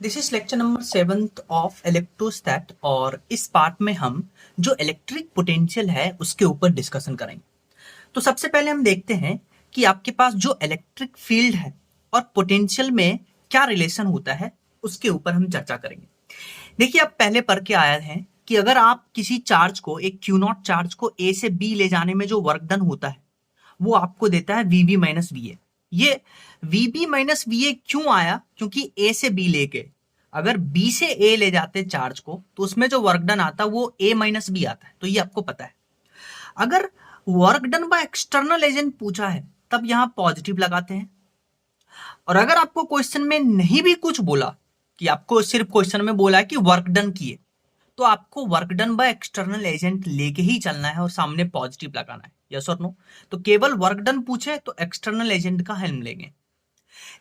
This is lecture number 7th of electrostatic और इस part में हम जो इलेक्ट्रिक पोटेंशियल है उसके ऊपर डिस्कशन करेंगे। तो सबसे पहले हम देखते हैं कि आपके पास जो इलेक्ट्रिक फील्ड है और पोटेंशियल में क्या रिलेशन होता है उसके ऊपर हम चर्चा करेंगे। देखिए, आप पहले पढ़ के आए हैं कि अगर आप किसी चार्ज को, एक क्यू नॉट चार्ज को ए से बी ले जाने में जो वर्क डन होता है वो आपको देता है वीबी माइनस वी ए। ये वीबी माइनस वी ए क्यों आया? क्योंकि ए से बी लेके अगर बी से ए ले जाते चार्ज को तो उसमें जो वर्क डन आता वो ए माइनस बी आता है। तो ये आपको पता है। अगर work done by external agent पूछा है तब यहां पॉजिटिव लगाते हैं। और अगर आपको क्वेश्चन में नहीं भी कुछ बोला, कि आपको सिर्फ क्वेश्चन में बोला है कि वर्क डन किए, तो आपको work done by external agent लेके ही चलना है और सामने पॉजिटिव लगाना है। यस और नो? तो केवल वर्क डन पूछे तो एक्सटर्नल एजेंट का हेल्प लेंगे।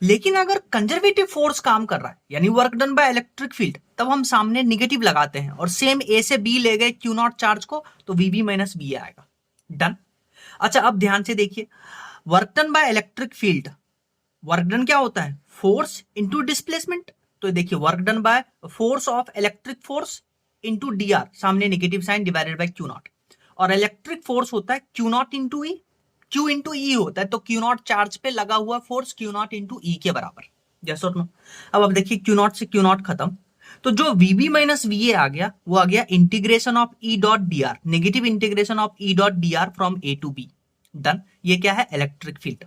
लेकिन अगर कंजर्वेटिव फोर्स काम कर रहा है यानी work done by electric field, तब हम सामने निगेटिव लगाते हैं और सेम ए से बी ले गए क्यू नॉट चार्ज को तो वीबी माइनस बी आएगा। डन। अच्छा, अब ध्यान से देखिए, work done by electric field, work done क्या होता है? Force into displacement. तो देखिए, work done by force of electric force into D R, सामने negative sign, divided by Q naught. और इलेक्ट्रिक फोर्स होता है Q naught into E, Q into E होता है। तो क्यू नॉट चार्ज पे लगा हुआ फोर्स क्यू नॉट इंटू ई के बराबर। जैसे नो। अब देखिए, क्यू नॉट से क्यू नॉट खत्म, तो जो वीबी माइनस वी ए आ गया वो आ गया integration of E dot D R, negative integration of E dot D R from A to B. Done. ये क्या है? Electric field.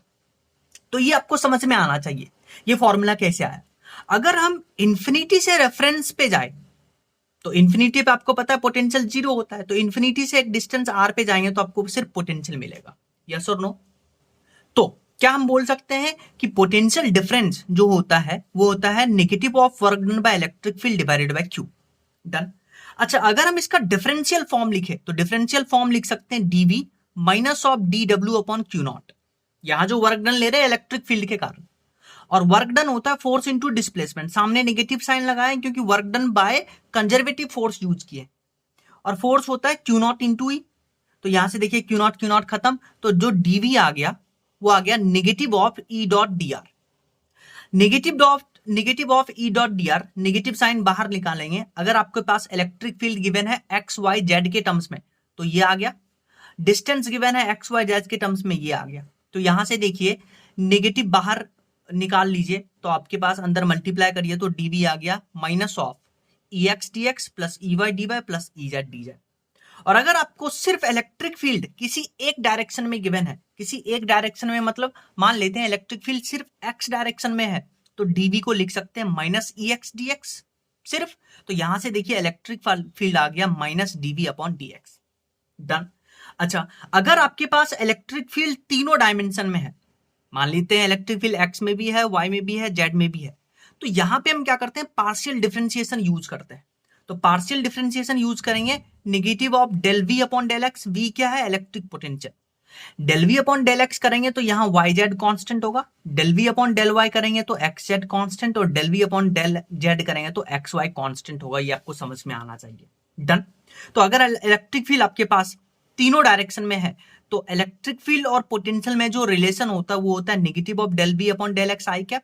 तो ये आपको समझ में आना चाहिए ये फॉर्मूला कैसे आया। अगर हम इंफिनिटी से रेफरेंस पे जाए तो इंफिनिटी पे आपको पता है पोटेंशियल जीरो होता है, तो इंफिनिटी से एक डिस्टेंस आर पे जाएंगे तो आपको सिर्फ पोटेंशियल मिलेगा। यस और नो? तो क्या हम बोल सकते हैं कि पोटेंशियल डिफरेंस जो होता है वो होता है negative of work done by electric field divided by Q. Done. अच्छा, अगर हम इसका डिफरेंशियल फॉर्म लिखे तो डिफरेंशियल फॉर्म लिख सकते हैं DV minus of D W upon Q naught. यहां जो वर्क डन ले रहे हैं इलेक्ट्रिक फील्ड के कारण, और वर्क डन होता है फोर्स इंटू डिस्प्लेसमेंट, सामने नेगेटिव साइन लगाए क्योंकि work done by conservative force use किए, और फोर्स होता है क्यू नॉट इंटू ई। तो यहां से देखिए क्यू नॉट खत्म, तो जो डीवी आ गया वो आ गया negative of E dot D R. Negative of E dot D R, negative sign बाहर निकालेंगे। अगर आपके पास इलेक्ट्रिक फील्ड गिवन है एक्स वाई जेड के टर्म्स में तो ये आ गया, डिस्टेंस गिवन है एक्स वाई जेड के टर्म्स में ये आ गया। तो यहां से देखिए नेगेटिव बाहर निकाल लीजिए तो आपके पास अंदर मल्टीप्लाई करिए तो डीवी आ गया minus of E X D X plus E Y D Y plus E Z D Z. और अगर आपको सिर्फ इलेक्ट्रिक फील्ड किसी एक डायरेक्शन में गिवन है, किसी एक डायरेक्शन में मतलब मान लेते हैं इलेक्ट्रिक फील्ड सिर्फ एक्स डायरेक्शन में है, तो डीवी को लिख सकते हैं minus E X D X सिर्फ। तो यहां से देखिए इलेक्ट्रिक फील्ड आ गया minus DV upon D X. Done. अच्छा, अगर आपके पास इलेक्ट्रिक फील्ड तीनों डायमेंशन में है, मान लेते हैं इलेक्ट्रिक फील्ड एक्स में भी है, वाई में भी है, जेड में भी है, तो यहां पे हम क्या करते हैं? पार्शियल डिफरेंशिएशन यूज करते हैं। तो पार्शियल डिफरेंशिएशन यूज करेंगे negative of del V upon del X. V क्या है? Electric potential. Del V upon del X करेंगे तो यहां वाई जेड कॉन्स्टेंट होगा, del V upon del Y करेंगे तो एक्स जेड कॉन्स्टेंट, और del V upon del Z करेंगे तो एक्स वाई कॉन्स्टेंट होगा। ये आपको समझ में आना चाहिए। डन। तो अगर इलेक्ट्रिक फील्ड आपके पास तीनों डायरेक्शन में है तो इलेक्ट्रिक फील्ड और पोटेंशियल में जो रिलेशन होता है वो होता है negative of del V upon del X I cap,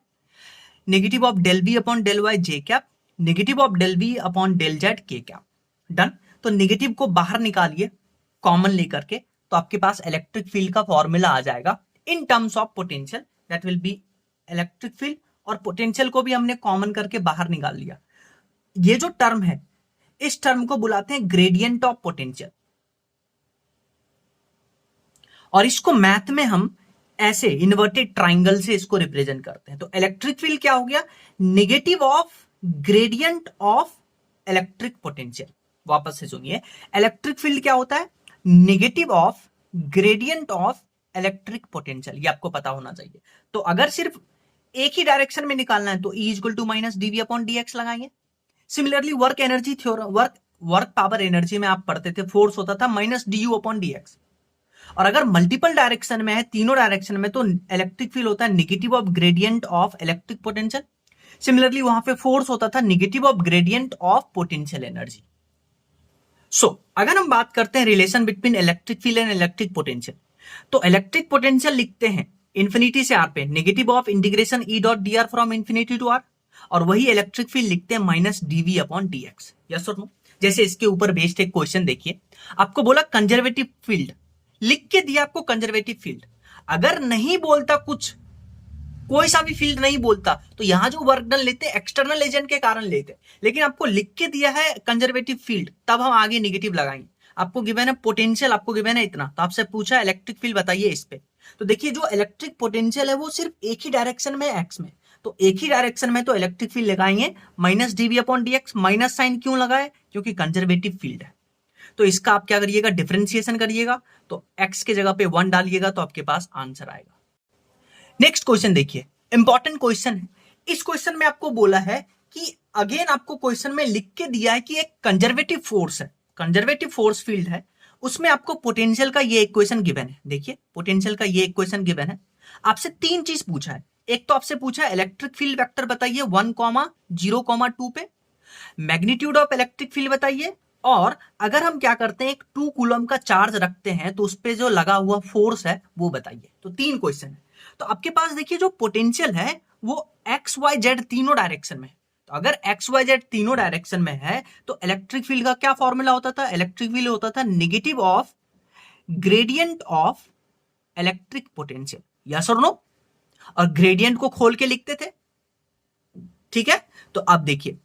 negative of del V upon del Y J cap, negative of del V upon del Z K cap. Done. तो negative को बाहर निकालिए कॉमन लेकर के, तो आपके पास इलेक्ट्रिक फील्ड का फॉर्मूला आ जाएगा in terms of potential, that will be electric field. और पोटेंशियल को भी हमने कॉमन करके बाहर निकाल लिया। ये जो टर्म है इस टर्म को बुलाते हैं ग्रेडियंट ऑफ पोटेंशियल, और इसको मैथ में हम ऐसे इन्वर्टेड ट्राइंगल से इसको रिप्रेजेंट करते हैं। तो इलेक्ट्रिक फील्ड क्या हो गया? Negative of gradient of electric potential. वापस से सुनिए, इलेक्ट्रिक फील्ड क्या होता है? Negative of gradient of electric potential. ये आपको पता होना चाहिए। तो अगर सिर्फ एक ही डायरेक्शन में निकालना है तो E equal to minus DV upon D X लगाएंगे। Similarly work energy theorem, work power energy में आप पढ़ते थे, फोर्स होता था minus D U upon D X. और अगर मल्टीपल डायरेक्शन में है, तीनों डायरेक्शन में, तो इलेक्ट्रिक फील्ड होता है negative of gradient of electric potential. Similarly वहां पे फोर्स होता था negative of gradient of potential energy. So अगर हम बात करते हैं relation between electric field and electric potential, तो इलेक्ट्रिक पोटेंशियल लिखते हैं इंफिनिटी से आर पे negative of integration E dot D R from infinity to R, और वही इलेक्ट्रिक फील्ड लिखते हैं minus DV upon D X. Yes और नो? जैसे इसके ऊपर बेस्ड एक क्वेश्चन देखिए, आपको बोला कंजर्वेटिव फील्ड, लिख के दिया आपको कंजर्वेटिव फील्ड। अगर नहीं बोलता कुछ, कोई सा भी फील्ड नहीं बोलता, तो यहां जो वर्क डन लेते हैं एक्सटर्नल एजेंट के कारण लेते हैं, लेकिन आपको लिख के दिया है कंजर्वेटिव फील्ड, तब हम आगे नेगेटिव लगाएंगे। आपको गिवन है पोटेंशियल, आपको गिवन है इतना, तो आपसे पूछा इलेक्ट्रिक फील्ड बताइए इस पे। तो देखिए जो इलेक्ट्रिक पोटेंशियल है वो सिर्फ एक ही डायरेक्शन में, एक्स में, तो एक ही डायरेक्शन में, तो इलेक्ट्रिक फील्ड लगाएंगे minus DV upon D X. Minus sign क्यों लगाए? क्योंकि कंजर्वेटिव फील्ड है। तो इसका आप क्या करिएगा, डिफरेंशिएशन करिएगा, तो एक्स के जगह पे 1 डालिएगा तो आपके पास आंसर आएगा। नेक्स्ट क्वेश्चन देखिए, इंपॉर्टेंट क्वेश्चन है। इस क्वेश्चन में आपको बोला है कि अगेन आपको क्वेश्चन में लिख के दिया है कि एक कंजर्वेटिव फोर्स है, कंजर्वेटिव फोर्स फील्ड है, उसमें आपको पोटेंशियल का ये इक्वेशन गिवन है। देखिए पोटेंशियल का ये इक्वेशन गिवन है, आपसे 3 चीज पूछा है। एक तो आपसे पूछा है इलेक्ट्रिक फील्ड वेक्टर बताइए 1, 0, 2 पे, मैग्नीट्यूड ऑफ इलेक्ट्रिक फील्ड बताइए, और अगर हम क्या करते हैं एक 2 कूलम का चार्ज रखते हैं तो उस पर जो लगा हुआ फोर्स है वो बताइए। तो 3 क्वेश्चन है। तो आपके पास देखिए जो पोटेंशियल है वो एक्स वाई जेड तीनों डायरेक्शन में, तो अगर एक्स वाई जेड तीनों डायरेक्शन में है तो इलेक्ट्रिक फील्ड का क्या फॉर्मूला होता था? इलेक्ट्रिक फील्ड होता था negative of gradient of electric potential. Yes और नो? और ग्रेडियंट को खोल के लिखते थे, ठीक है? तो आप देखिए,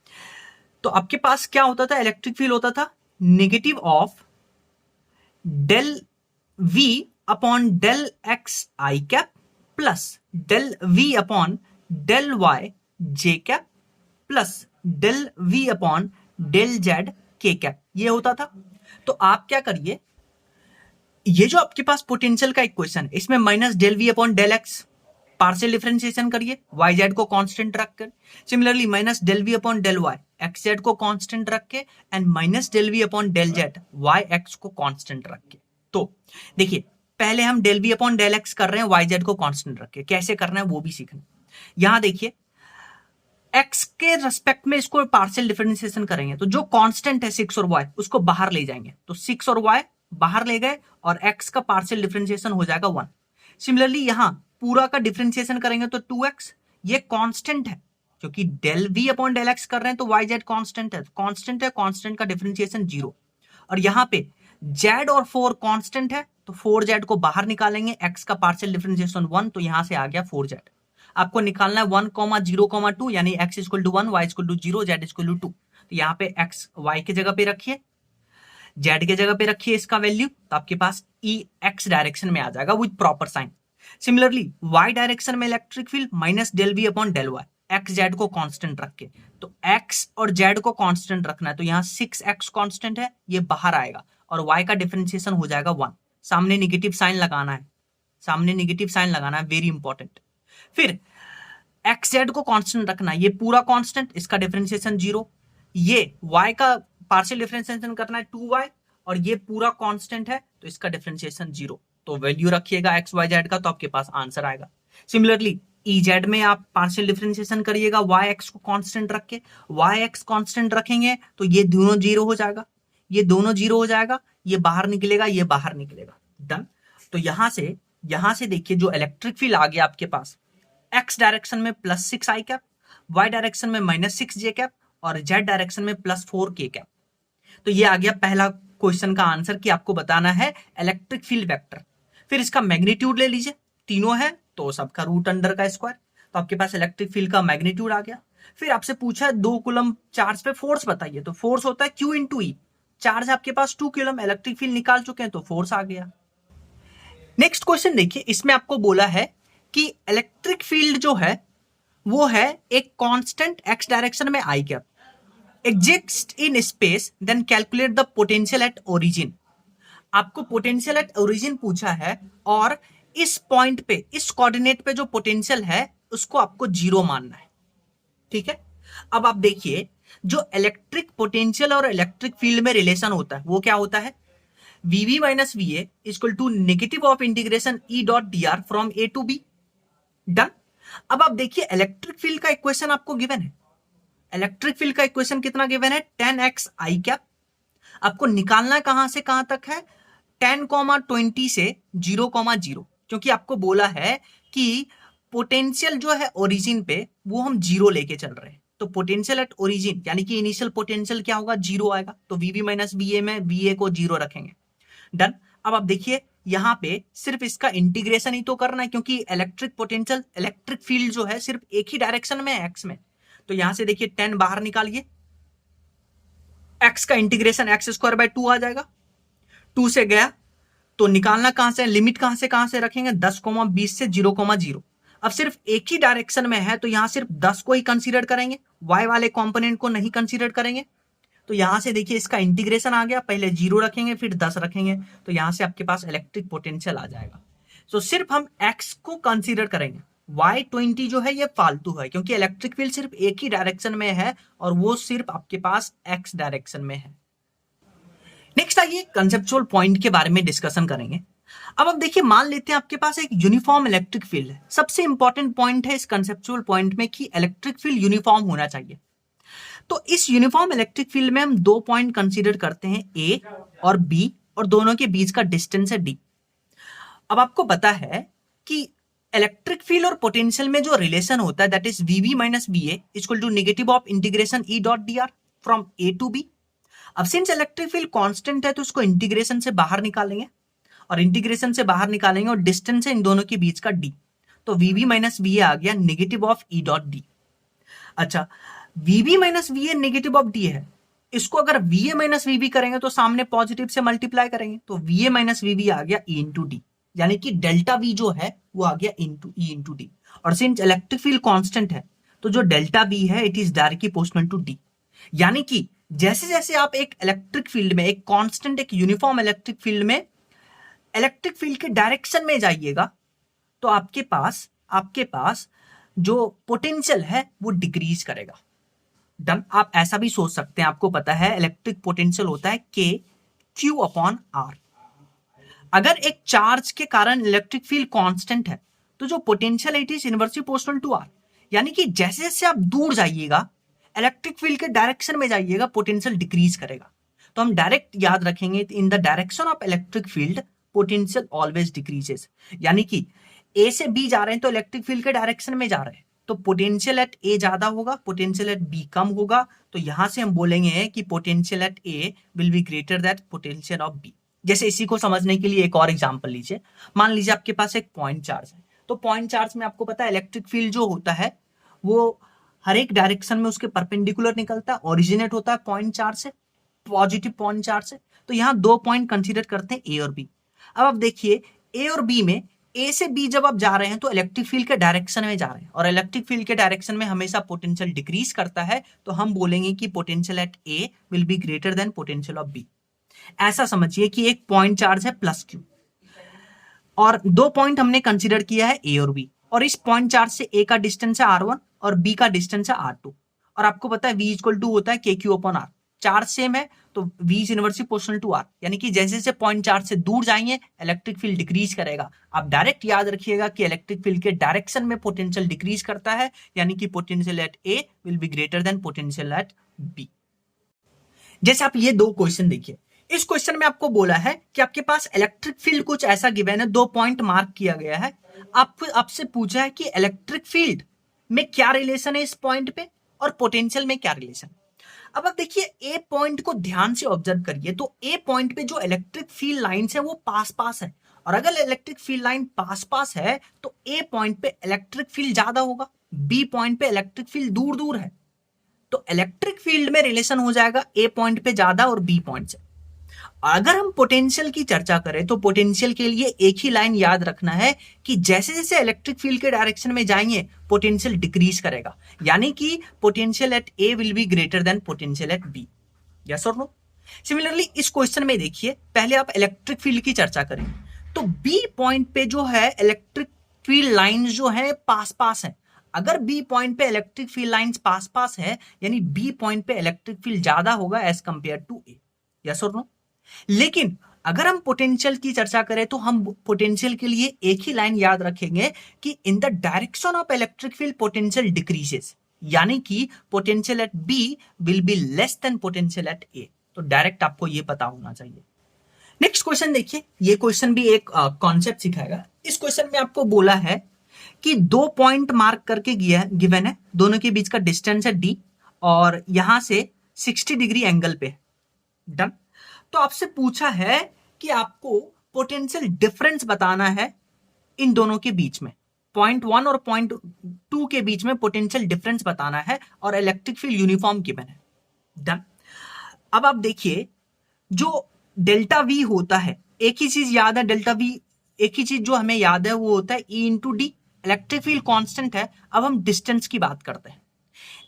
तो आपके पास क्या होता था? इलेक्ट्रिक फील्ड होता था negative of del V upon del X I cap plus del V upon del Y J cap plus del V upon del Z K cap, ये होता था। तो आप क्या करिए, ये जो आपके पास पोटेंशियल का इक्वेशन है इसमें minus del V upon del X partial differentiation करिए, वाई जेड को कांस्टेंट रख कर। Similarly minus del V upon del Y X Z को कांस्टेंट रख के, and minus del V upon del Z Y X को कांस्टेंट रख के। तो देखिए पहले हम del V upon del X कर रहे हैं, वाई जेड को कांस्टेंट रख के, कैसे करना है वो भी सीखना। यहां देखिए एक्स के रेस्पेक्ट में इसको पार्शियल डिफरेंशिएशन करेंगे, तो जो कांस्टेंट है 6 और वाई उसको बाहर ले जाएंगे, तो 6 और वाई बाहर ले गए और एक्स का पार्शियल डिफरेंशिएशन हो जाएगा 1। सिमिलरली यहां पूरा का डिफरेंशिएशन करेंगे तो 2x, ये कांस्टेंट है क्योंकि del V upon del X कर रहे हैं, तो वाई जेड कांस्टेंट है, कांस्टेंट का डिफरेंशिएशन 0। और यहां पे जेड और 4 कांस्टेंट है, तो 4z को बाहर निकालेंगे, x का पार्शियल डिफरेंशिएशन 1, तो यहां से आ गया 4z। आपको निकालना है 1, 0, 2, यानी x equal to 1, y equal to 0, z equal to 2। तो यहाँ पे x y के जगह पे रखिए, z के जगह पे रखिए इसका वैल्यू, तो आपके पास e x डायरेक्शन में आ जाएगा with proper sign. Similarly y direction में electric field minus del V upon del Y, X Z को कांस्टेंट रख के, तो x और z को कांस्टेंट रखना है, तो यहाँ 6x कांस्टेंट है, ये बाहर आएगा और y का डिफरेंशिएशन हो जाएगा 1। सामने नेगेटिव साइन लगाना है, सामने नेगेटिव साइन लगाना है, वेरी इंपॉर्टेंट। फिर एक्स जेड को कांस्टेंट रखना है, ये पूरा कांस्टेंट, इसका डिफरेंशिएशन 0। ये y का पार्शियल डिफरेंशिएशन करना है 2y, और ये पूरा कांस्टेंट है तो इसका डिफरेंशिएशन 0। तो वैल्यू रखिएगा एक्स वाई जेड का, तो आपके पास आंसर आएगा। सिमिलरली ई जेड में आप पार्शियल डिफरेंशिएशन करिएगा वाई एक्स को कांस्टेंट रख के, वाई एक्स कांस्टेंट रखेंगे तो ये दोनों 0 हो जाएगा, ये दोनों 0 हो जाएगा, ये बाहर निकलेगा, ये बाहर निकलेगा, डन। तो यहां से देखिए जो इलेक्ट्रिक फील्ड आ गया आपके पास, एक्स डायरेक्शन में प्लस 6 आई कैप, वाई डायरेक्शन में माइनस 6 जे कैप, और जेड डायरेक्शन में प्लस 4 के कैप। तो ये आ गया पहला क्वेश्चन का आंसर कि आपको बताना है इलेक्ट्रिक फील्ड वेक्टर। फिर इसका मैग्नीट्यूड ले लीजिए, तीनों है तो सबका रूट अंडर का स्क्वायर, तो आपके पास इलेक्ट्रिक फील्ड का मैग्नीट्यूड आ गया। फिर आपसे पूछा है 2 कूलम चार्ज पे फोर्स बताइए, तो फोर्स होता है Q इंटू ई, चार्ज आपके पास 2 कूलम, इलेक्ट्रिक फील्ड निकाल चुके हैं तो फोर्स आ गया। नेक्स्ट क्वेश्चन देखिए, इसमें आपको बोला है कि इलेक्ट्रिक फील्ड जो है वो है एक कांस्टेंट x डायरेक्शन में I cap exist in space, then calculate the potential at origin. आपको पोटेंशियल एट ओरिजिन पूछा है और इस पॉइंट पे, इस कोऑर्डिनेट पे जो पोटेंशियल है उसको आपको 0 मानना है, ठीक है। अब आप देखिए जो इलेक्ट्रिक पोटेंशियल और इलेक्ट्रिक फील्ड में रिलेशन होता है वो क्या होता है, VV minus VA equal to negative of integration E dot dr from A to B, done. अब आप देखिए इलेक्ट्रिक फील्ड का इक्वेशन आपको गिवन है, इलेक्ट्रिक फील्ड का इक्वेशन कितना गिवन है 10x आई कैप। आपको निकालना है कहां से कहां तक है, 10, 20 से 0, क्योंकि आपको बोला है कि पोटेंशियल जो है ओरिजिन पे वो हम 0 लेके चल रहे हैं, तो पोटेंशियल एट ओरिजिन यानी कि इनिशियल पोटेंशियल क्या होगा, जीरो आएगा। तो वीवी माइनस वीए में वीए को जीरो रखेंगे। डन। अब आप देखिए यहां पे सिर्फ इसका इंटीग्रेशन ही तो करना है, क्योंकि इलेक्ट्रिक पोटेंशियल इलेक्ट्रिक फील्ड जो है सिर्फ एक ही डायरेक्शन में है, एक्स में। तो यहां से देखिए 10 बाहर निकालिए, एक्स का इंटीग्रेशन एक्स स्क्वायर बाय 2 आ जाएगा। 2 से गया तो निकालना कहां से, लिमिट कहां से रखेंगे, 10,20 से 0,0। अब सिर्फ एक ही डायरेक्शन में है तो यहां सिर्फ 10 को ही कंसीडर करेंगे, वाई वाले कंपोनेंट को नहीं कंसीडर करेंगे। तो यहां से देखिए इसका इंटीग्रेशन आ गया, पहले 0 रखेंगे फिर 10 रखेंगे, तो यहां से आपके पास इलेक्ट्रिक पोटेंशियल आ जाएगा। तो सिर्फ हम एक्स को कंसीडर करेंगे, y20 जो है ये फालतू है, क्योंकि इलेक्ट्रिक फील्ड सिर्फ एक ही डायरेक्शन में है और वो सिर्फ आपके पास x डायरेक्शन में है। नेक्स्ट आइए कंसेप्चुअल पॉइंट के बारे में डिस्कशन करेंगे। अब आप देखिए मान लेते हैं आपके पास एक यूनिफॉर्म इलेक्ट्रिक फील्ड है। सबसे इंपॉर्टेंट पॉइंट है इस कंसेप्चुअल पॉइंट में कि इलेक्ट्रिक फील्ड यूनिफॉर्म होना चाहिए। तो इस यूनिफॉर्म इलेक्ट्रिक फील्ड में हम 2 पॉइंट कंसीडर करते हैं, ए और बी, और दोनों के बीच का डिस्टेंस है डी। अब आपको पता है कि इलेक्ट्रिक फील्ड और पोटेंशियल में जो रिलेशन होता है that is VV minus VA equal to negative of integration E dot D R from A to B. अब सिंस इलेक्ट्रिक फील्ड कांस्टेंट है तो इसको इंटीग्रेशन से बाहर निकालेंगे, और इंटीग्रेशन से बाहर निकालेंगे और डिस्टेंस है इन दोनों के बीच का डी। तो वीवी माइनस वीए आ गया negative of E dot D. अच्छा, VB minus VA negative of D है, इसको अगर वीए माइनस वीवी करेंगे तो सामने पॉजिटिव से मल्टीप्लाई करेंगे, तो वीए माइनस वीवी आ गया ई इंटू डी, यानी कि डेल्टा वी जो है वो आ गया इंटू ई इंटू डी। और सिंस इलेक्ट्रिक फील्ड कांस्टेंट है तो जो डेल्टा वी है it is directly proportional to D. यानी कि जैसे जैसे आप एक इलेक्ट्रिक फील्ड में, एक कांस्टेंट एक यूनिफॉर्म इलेक्ट्रिक फील्ड में इलेक्ट्रिक फील्ड के डायरेक्शन में जाइएगा तो आपके पास जो पोटेंशियल है वो डिक्रीज करेगा। डन। आप ऐसा भी सोच सकते हैं, आपको पता है इलेक्ट्रिक पोटेंशियल होता है के क्यू अपॉन आर। अगर एक चार्ज के कारण इलेक्ट्रिक फील्ड कांस्टेंट है तो जो पोटेंशियल है it is inversely proportional to R. यानी कि जैसे जैसे आप दूर जाइएगा इलेक्ट्रिक फील्ड के डायरेक्शन में जाइएगा पोटेंशियल डिक्रीज करेगा। तो हम डायरेक्ट याद रखेंगे इन the direction of electric field potential always decreases. यानी कि ए से बी जा रहे हैं तो इलेक्ट्रिक फील्ड के डायरेक्शन में जा रहे हैं तो पोटेंशियल एट ए ज्यादा होगा, पोटेंशियल एट बी कम होगा। तो यहां से हम बोलेंगे कि potential at A will be greater that potential of B. जैसे इसी को समझने के लिए एक और एग्जांपल लीजिए। मान लीजिए आपके पास एक पॉइंट चार्ज है, तो पॉइंट चार्ज में आपको पता है इलेक्ट्रिक फील्ड जो होता है वो हर एक डायरेक्शन में उसके परपेंडिकुलर निकलता है, ओरिजिनेट होता है पॉइंट चार्ज से, पॉजिटिव पॉइंट चार्ज से। तो यहाँ 2 पॉइंट कंसीडर करते हैं ए और बी। अब आप देखिए ए और बी में, ए से बी जब आप जा रहे हैं तो इलेक्ट्रिक फील्ड के डायरेक्शन में जा रहे हैं, और इलेक्ट्रिक फील्ड के डायरेक्शन में हमेशा पोटेंशियल डिक्रीज करता है। तो हम बोलेंगे कि potential at A will be greater than potential of B. ऐसा समझिए कि एक पॉइंट चार्ज है प्लस क्यू, और 2 पॉइंट हमने कंसीडर किया है ए और बी, और इस पॉइंट चार्ज से ए का डिस्टेंस है r1 और बी का डिस्टेंस है r2। और आपको पता है v इक्वल टू होता है k q upon r. Charge same है तो v is inversely proportional to r, यानी कि जैसे जैसे पॉइंट चार्ज से दूर जाएंगे इलेक्ट्रिक फील्ड डिक्रीज करेगा। आप डायरेक्ट याद रखिएगा कि इलेक्ट्रिक फील्ड के डायरेक्शन में पोटेंशियल डिक्रीज करता है, यानी कि potential at A will be greater than potential at B. जैसे आप ये 2 क्वेश्चन देखिए, इस क्वेश्चन में आपको बोला है कि आपके पास इलेक्ट्रिक फील्ड कुछ ऐसा गिवन है, 2 पॉइंट मार्क किया गया है। आपसे पूछा है कि इलेक्ट्रिक फील्ड में क्या रिलेशन है इस पॉइंट पे और पोटेंशियल में क्या रिलेशन। अब आप देखिए ए पॉइंट को ध्यान से ऑब्जर्व करिए, तो ए पॉइंट पे जो इलेक्ट्रिक फील्ड लाइंस है वो पास पास है, और अगर इलेक्ट्रिक फील्ड लाइन पास पास है तो ए पॉइंट पे इलेक्ट्रिक फील्ड ज्यादा होगा, बी पॉइंट पे इलेक्ट्रिक फील्ड दूर दूर है। तो इलेक्ट्रिक फील्ड में रिलेशन हो जाएगा ए पॉइंट पे ज्यादा और बी पॉइंट से। अगर हम पोटेंशियल की चर्चा करें तो पोटेंशियल के लिए एक ही लाइन याद रखना है कि जैसे जैसे इलेक्ट्रिक फील्ड के डायरेक्शन में जाएंगे पोटेंशियल डिक्रीज करेगा, यानी कि potential at A will be greater than potential at B. Yes और नो। सिमिलरली इस क्वेश्चन में देखिए, पहले आप इलेक्ट्रिक फील्ड की चर्चा करें तो बी पॉइंट पे जो है इलेक्ट्रिक फील्ड लाइंस जो है पास पास है। अगर बी पॉइंट पे इलेक्ट्रिक फील्ड लाइंस पास पास है यानी बी पॉइंट पे इलेक्ट्रिक फील्ड ज्यादा होगा as compare to A. Yes और नो। लेकिन अगर हम पोटेंशियल की चर्चा करें तो हम पोटेंशियल के लिए एक ही लाइन याद रखेंगे कि in the direction of electric field potential decreases, यानी कि potential at B will be less than potential at A. तो डायरेक्ट आपको ये पता होना चाहिए। नेक्स्ट क्वेश्चन देखिए, ये क्वेश्चन भी एक कॉन्सेप्ट सिखाएगा। इस क्वेश्चन में आपको बोला है कि 2 पॉइंट मार्क करके गिवन है, दोनों के बीच का डिस्टेंस है d, और यहां से 60 डिग्री एंगल पे है। डन। तो आपसे पूछा है कि आपको पोटेंशियल डिफरेंस बताना है इन दोनों के बीच में, पॉइंट 1 और पॉइंट 2 के बीच में पोटेंशियल डिफरेंस बताना है और इलेक्ट्रिक फील्ड यूनिफॉर्म गिवन है। डन। अब आप देखिए जो डेल्टा वी होता है, एक ही चीज याद है, डेल्टा वी एक ही चीज जो हमें याद है वो होता है ई into d, electric field constant है। अब हम डिस्टेंस की बात करते हैं।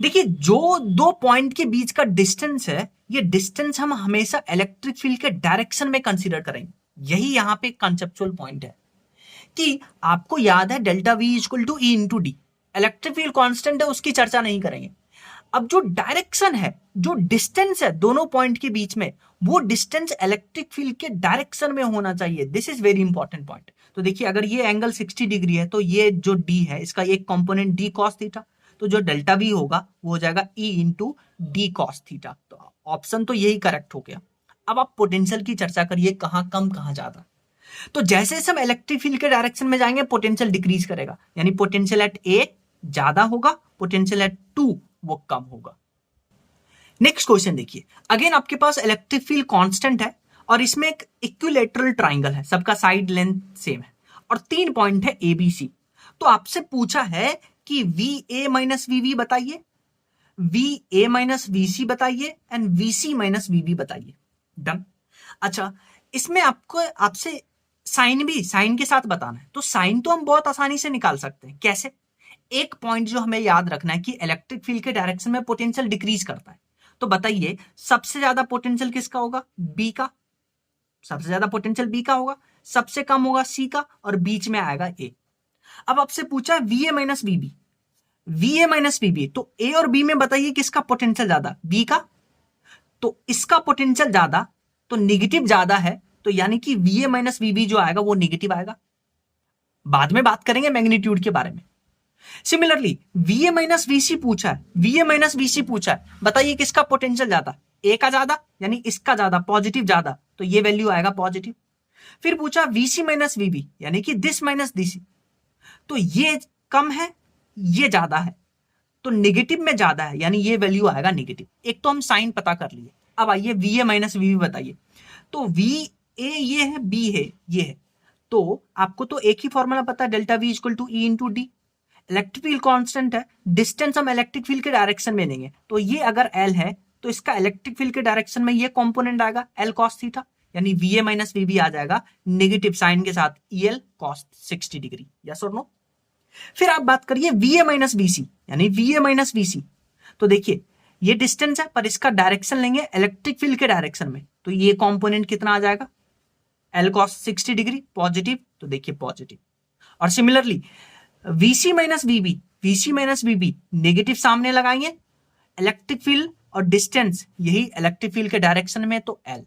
देखिए जो दो पॉइंट के बीच का डिस्टेंस है, ये डिस्टेंस हम हमेशा इलेक्ट्रिक फील्ड के डायरेक्शन में कंसीडर करेंगे। यही यहां पे कंसेप्चुअल पॉइंट है कि आपको याद है delta V equal to E into d, electric field constant है, उसकी चर्चा नहीं करेंगे। अब जो डायरेक्शन है, जो डिस्टेंस है दोनों पॉइंट के बीच में, वो डिस्टेंस इलेक्ट्रिक फील्ड के डायरेक्शन में होना चाहिए। This is very important point. तो देखिए अगर ये एंगल 60 डिग्री है तो ये जो डी है इसका एक कंपोनेंट डी कॉस थीटा, तो जो डेल्टा वी होगा वो हो जाएगा ई इंटू डी कॉस थीटा। तो ऑप्शन तो यही करेक्ट हो गया। अब आप पोटेंशियल की चर्चा करिए, कहां कम कहां ज्यादा। तो जैसे जैसे हम इलेक्ट्रिक फील्ड के डायरेक्शन में जाएंगे पोटेंशियल डिक्रीज करेगा, यानी पोटेंशियल एट ए ज्यादा होगा, पोटेंशियल एट 2 वो कम होगा। नेक्स्ट क्वेश्चन देखिए, अगेन आपके पास इलेक्ट्रिक फील्ड कांस्टेंट है और इसमें एक इक्विलेटरल ट्राइंगल है, सबका साइड लेंथ सेम है और 3 पॉइंट है ए बी सी। तो आपसे पूछा है कि V A minus V B बताइए, V A minus V C बताइए and V C minus V B बताइए। डन। अच्छा, इसमें आपको आपसे साइन भी साइन के साथ बताना है। तो साइन तो हम बहुत आसानी से निकाल सकते हैं। कैसे? एक पॉइंट जो हमें याद रखना है कि इलेक्ट्रिक फील्ड के डायरेक्शन में पोटेंशियल डिक्रीज करता है। तो बताइए सबसे ज्यादा पोटेंशियल किसका होगा? बी का। सबसे ज्यादा पोटेंशियल बी का होगा, सबसे कम होगा सी का और बीच में आएगा ए। अब आपसे पूछा है V A minus B B, V A minus B B, तो ए और बी में बताइए किसका पोटेंशियल ज्यादा? बी का। तो इसका पोटेंशियल ज्यादा तो निगेटिव ज्यादा है, तो यानी कि V A minus V B जो आएगा वो निगेटिव आएगा। बाद में बात करेंगे मैग्नीट्यूड के बारे में। Similarly V A minus V C पूछा है, V A minus V C पूछा है, बताइए किसका पोटेंशियल ज्यादा? ए का ज्यादा, यानी इसका ज्यादा, पॉजिटिव ज्यादा, तो ये वैल्यू आएगा पॉजिटिव। फिर पूछा V C minus V B, यानी कि दिस माइनस दिस, तो ये कम है, ये ज्यादा है, तो निगेटिव में ज्यादा है, यानी ये वैल्यू आएगा निगेटिव। एक तो हम साइन पता कर लिए। अब आइए V A minus V B बताइए। तो वी ए ये है, बी है ये है, तो आपको तो एक ही फॉर्मूला पता है, delta V equal to E into d. Electric field constant है, डिस्टेंस हम इलेक्ट्रिक फील्ड के डायरेक्शन में लेंगे, तो ये अगर एल है तो इसका इलेक्ट्रिक फील्ड के डायरेक्शन में ये कंपोनेंट आएगा एल कॉस थीटा, यानी V A minus V B आ जाएगा नेगेटिव साइन के साथ E L cos 60 degree. Yes और नो? फिर आप बात करिए V A minus V C, यानी V A minus V C, तो देखिए ये डिस्टेंस है पर इसका डायरेक्शन लेंगे इलेक्ट्रिक फील्ड के डायरेक्शन में, तो ये कंपोनेंट कितना आ जाएगा? एल कॉस 60 डिग्री पॉजिटिव, तो देखिए पॉजिटिव। और सिमिलरली वीसी माइनस वीबी, वीसी माइनस वीबी नेगेटिव सामने लगाएंगे, इलेक्ट्रिक फील्ड और डिस्टेंस यही इलेक्ट्रिक फील्ड के डायरेक्शन में, तो एल।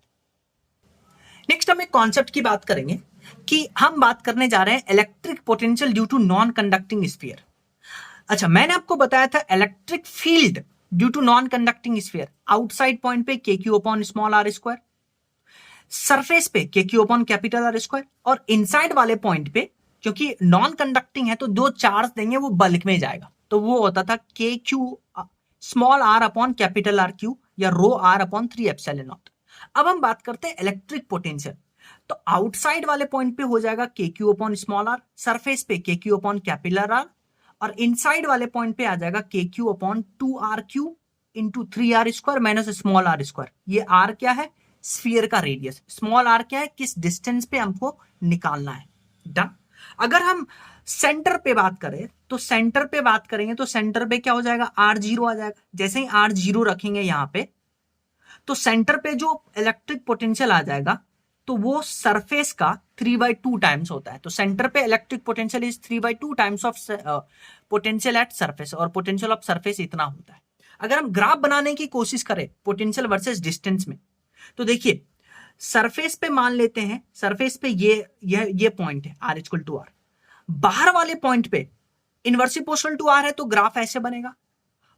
नेक्स्ट हम एक कॉन्सेप्ट की बात करेंगे कि हम बात करने जा रहे हैं electric potential due to non conducting sphere. अच्छा, मैंने आपको बताया था electric field due to non conducting sphere, outside point पे k q upon small r square, surface पे k q upon capital R square, और इनसाइड वाले पॉइंट पे क्योंकि नॉन कंडक्टिंग है तो दो चार्ज देंगे वो बल्क में जाएगा, तो वो होता था k q small r upon capital R q या rho r upon 3 epsilon naught. अब हम बात करते हैं इलेक्ट्रिक पोटेंशियल। तो आउटसाइड वाले पॉइंट पे हो जाएगा k q upon small r, surface पे k q upon capital R, और इनसाइड वाले पॉइंट पे आ जाएगा k q upon 2 R q into 3 R square minus small r square. ये आर क्या है? स्फीयर का रेडियस। स्मॉल आर क्या है? किस डिस्टेंस पे हमको निकालना है। डन। अगर हम सेंटर पे बात करें तो सेंटर पे बात करेंगे तो सेंटर पे क्या हो जाएगा? आर जीरो आ जाएगा। जैसे ही आर जीरो रखेंगे यहां पे तो सेंटर पे जो इलेक्ट्रिक पोटेंशियल आ जाएगा तो वो सरफेस का 3/2 टाइम्स होता है। तो सेंटर पे electric potential is 3/2 times of potential at surface, और पोटेंशियल ऑफ सरफेस इतना होता है। अगर हम ग्राफ बनाने की कोशिश करें पोटेंशियल वर्सेस डिस्टेंस में, तो देखिए सरफेस पे मान लेते हैं, सरफेस पे ये पॉइंट है आर इक्वल टू आर, बाहर वाले पॉइंट पे इनवर्सली प्रोपोर्शनल टू आर है तो ग्राफ ऐसे बनेगा,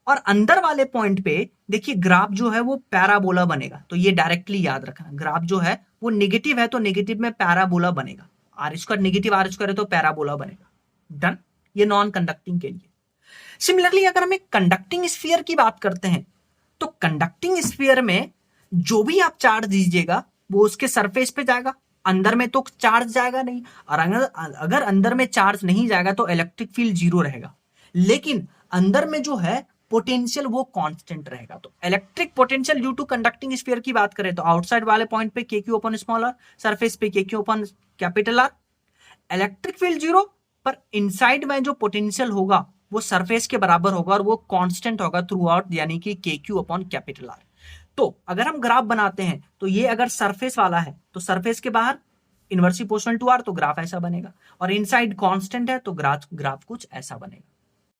और अंदर वाले पॉइंट पे देखिए ग्राफ जो है वो पैराबोला बनेगा। तो ये डायरेक्टली याद रखना, ग्राफ जो है वो नेगेटिव है तो नेगेटिव में पैराबोला बनेगा, r square negative r square है तो पैराबोला बनेगा। डन। ये नॉन कंडक्टिंग के लिए। सिमिलरली अगर हम एक कंडक्टिंग स्फीयर की बात करते हैं तो कंडक्टिंग स्फीयर में जो भी आप चार्ज दीजिएगा वो उसके सरफेस पे जाएगा, अंदर में तो चार्ज जाएगा नहीं, और अगर अंदर में चार्ज नहीं जाएगा तो इलेक्ट्रिक फील्ड जीरो रहेगा, लेकिन अंदर में जो है पोटेंशियल वो कांस्टेंट रहेगा। तो electric potential due to conducting sphere की बात करें तो आउटसाइड वाले पॉइंट पे k q upon small r, surface पे k q upon capital R. Electric field zero, पर इनसाइड में जो पोटेंशियल होगा वो सरफेस के बराबर होगा और वो कांस्टेंट होगा थ्रू आउट, यानी कि के क्यू अपॉन कैपिटल आर। तो अगर हम ग्राफ बनाते हैं तो ये अगर सरफेस वाला है तो सरफेस के बाहर इनवर्सली प्रोपोर्शनल टू आर, तो ग्राफ ऐसा बनेगा, और इनसाइड कांस्टेंट है तो ग्राफ कुछ ऐसा बनेगा।